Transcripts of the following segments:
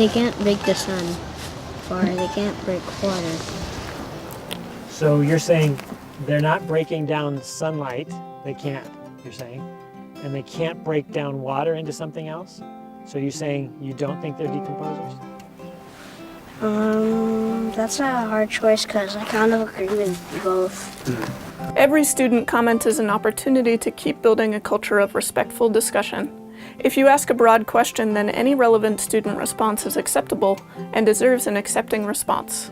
They can't break the sun, or they can't break water. So you're saying they're not breaking down sunlight, they can't, you're saying, and they can't break down water into something else? So you're saying you don't think they're decomposers? That's a hard choice because I kind of agree with both. Every student comment is an opportunity to keep building a culture of respectful discussion. If you ask a broad question, then any relevant student response is acceptable and deserves an accepting response.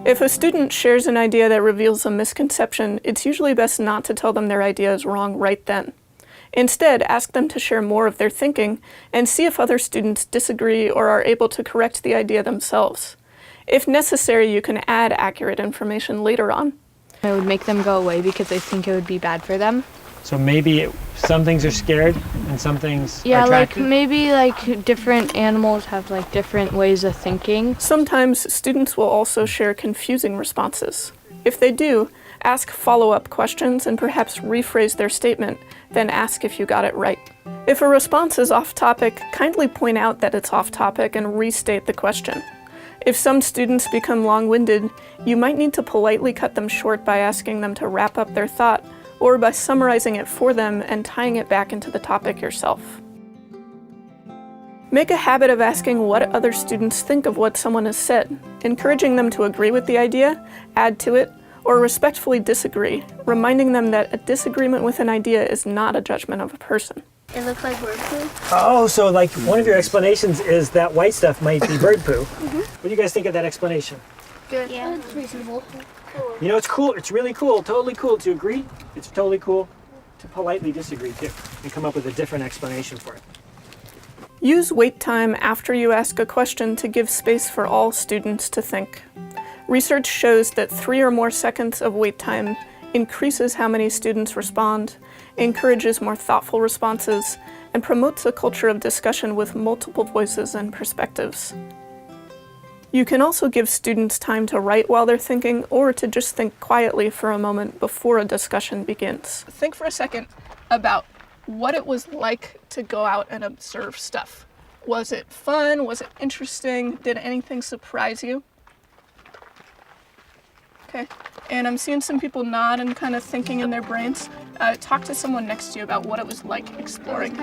If a student shares an idea that reveals a misconception, it's usually best not to tell them their idea is wrong right then. Instead, ask them to share more of their thinking and see if other students disagree or are able to correct the idea themselves. If necessary, you can add accurate information later on. I would make them go away because I think it would be bad for them. So maybe some things are scared and some things are Yeah, like attracted? maybe like different animals have like different ways of thinking. Sometimes students will also share confusing responses. If they do, ask follow-up questions and perhaps rephrase their statement, then ask if you got it right. If a response is off-topic, kindly point out that it's off-topic and restate the question. If some students become long-winded, you might need to politely cut them short by asking them to wrap up their thought, or by summarizing it for them and tying it back into the topic yourself. Make a habit of asking what other students think of what someone has said, encouraging them to agree with the idea, add to it, or respectfully disagree, reminding them that a disagreement with an idea is not a judgment of a person. It looks like bird poo. Oh, so like one of your explanations is that white stuff might be bird poo. What do you guys think of that explanation? Good. Yeah, it's reasonable. You know, it's cool. It's really cool. Totally cool to agree. It's totally cool to politely disagree too and come up with a different explanation for it. Use wait time after you ask a question to give space for all students to think. Research shows that 3 or more seconds of wait time increases how many students respond, encourages more thoughtful responses, and promotes a culture of discussion with multiple voices and perspectives. You can also give students time to write while they're thinking, or to just think quietly for a moment before a discussion begins. Think for a second about what it was like to go out and observe stuff. Was it fun? Was it interesting? Did anything surprise you? Okay, and I'm seeing some people nod and kind of thinking in their brains. Talk to someone next to you about what it was like exploring.